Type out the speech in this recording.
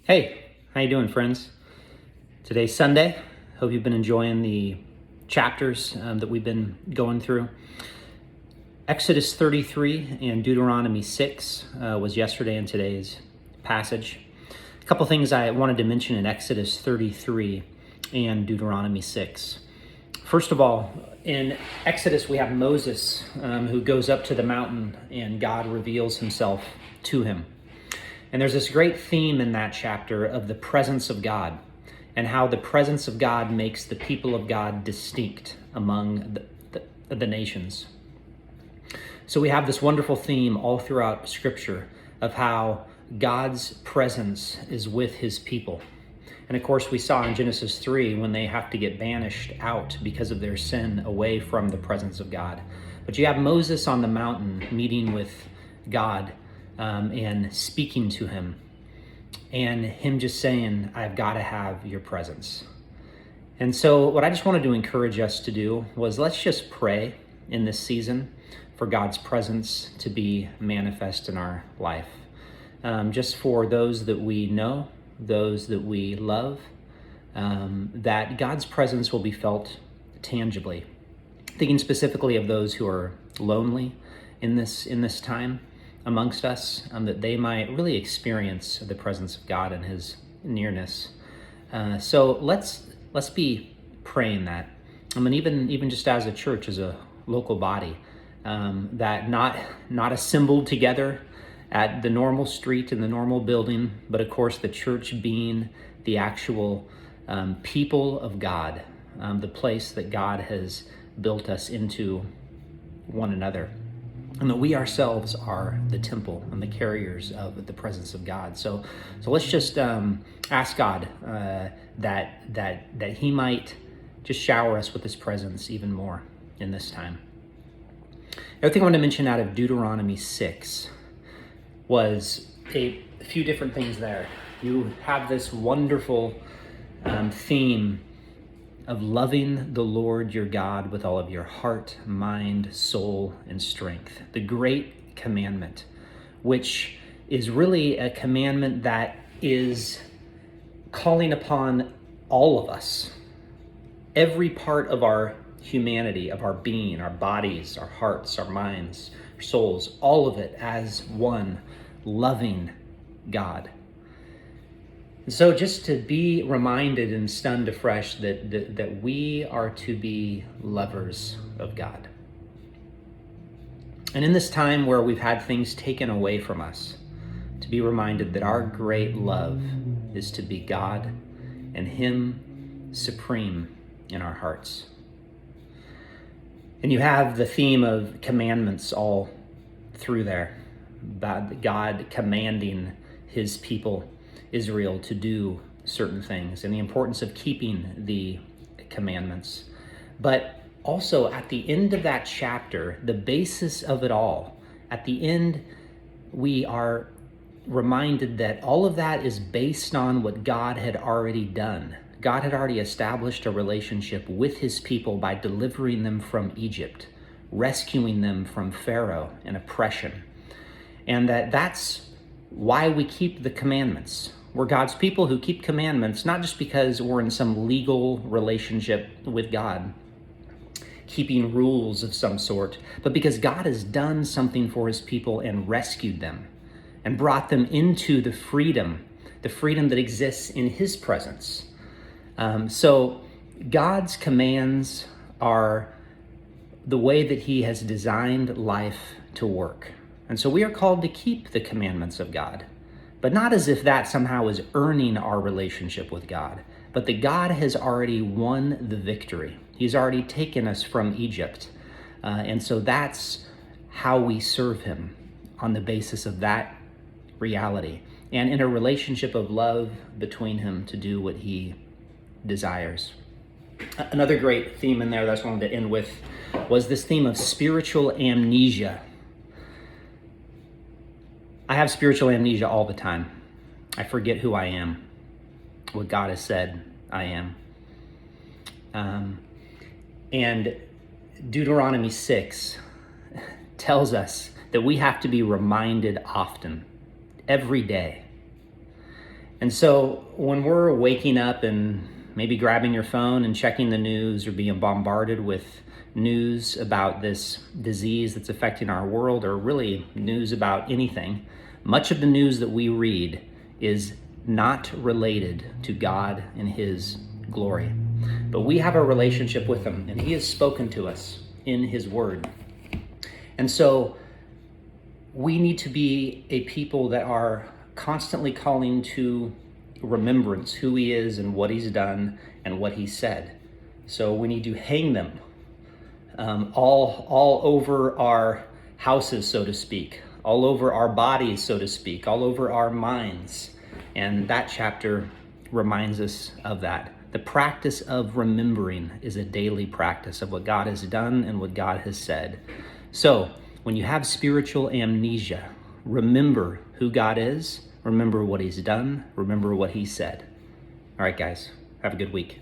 Hey, how you doing, friends? Today's Sunday. Hope you've been enjoying the chapters that we've been going through. Exodus 33 and Deuteronomy 6 was yesterday and today's passage. A couple things I wanted to mention in Exodus 33 and Deuteronomy 6. First of all, in Exodus we have Moses who goes up to the mountain and God reveals himself to him. And there's this great theme in that chapter of the presence of God and how the presence of God makes the people of God distinct among the nations. So we have this wonderful theme all throughout Scripture of how God's presence is with his people. And of course, we saw in Genesis 3 when they have to get banished out because of their sin away from the presence of God. But you have Moses on the mountain meeting with God and speaking to him, and him just saying, I've got to have your presence. And so what I just wanted to encourage us to do was let's just pray in this season for God's presence to be manifest in our life. Just for those that we know, those that we love, that God's presence will be felt tangibly. Thinking specifically of those who are lonely in this time amongst us, that they might really experience the presence of God and his nearness. So let's be praying that. I mean, even just as a church, as a local body, that not assembled together at the normal street in the normal building, but of course the church being the actual people of God, the place that God has built us into one another. And that we ourselves are the temple and the carriers of the presence of God. So let's just ask God that he might just shower us with his presence even more in this time. The other thing I want to mention out of Deuteronomy 6 was a few different things there. You have this wonderful theme of loving the Lord your God with all of your heart, mind, soul, and strength. The great commandment, which is really a commandment that is calling upon all of us, every part of our humanity, of our being, our bodies, our hearts, our minds, our souls, all of it as one loving God. So just to be reminded and stunned afresh that we are to be lovers of God. And in this time where we've had things taken away from us, to be reminded that our great love is to be God and him supreme in our hearts. And you have the theme of commandments all through there, God commanding his people Israel to do certain things and the importance of keeping the commandments. But also at the end of that chapter, the basis of it all, at the end, we are reminded that all of that is based on what God had already done. God had already established a relationship with his people by delivering them from Egypt, rescuing them from Pharaoh and oppression. And that's why we keep the commandments. We're God's people who keep commandments, not just because we're in some legal relationship with God, keeping rules of some sort, but because God has done something for his people and rescued them and brought them into the freedom that exists in his presence. So God's commands are the way that he has designed life to work. And so we are called to keep the commandments of God, but not as if that somehow is earning our relationship with God, but that God has already won the victory. He's already taken us from Egypt. And so that's how we serve him, on the basis of that reality and in a relationship of love between him to do what he desires. Another great theme in there that I just wanted to end with was this theme of spiritual amnesia. I have spiritual amnesia all the time. I forget who I am, what God has said I am. And Deuteronomy 6 tells us that we have to be reminded often, every day. And And so when we're waking up and maybe grabbing your phone and checking the news or being bombarded with news about this disease that's affecting our world, or really news about anything, much of the news that we read is not related to God and His glory. But we have a relationship with Him, and He has spoken to us in His Word. And so we need to be a people that are constantly calling to remembrance who He is and what He's done and what He said. So we need to hang them all over our houses, so to speak, all over our bodies, so to speak, all over our minds. And that chapter reminds us of that. The practice of remembering is a daily practice of what God has done and what God has said. So when you have spiritual amnesia, remember who God is, remember what He's done, remember what He said. All right, guys, have a good week.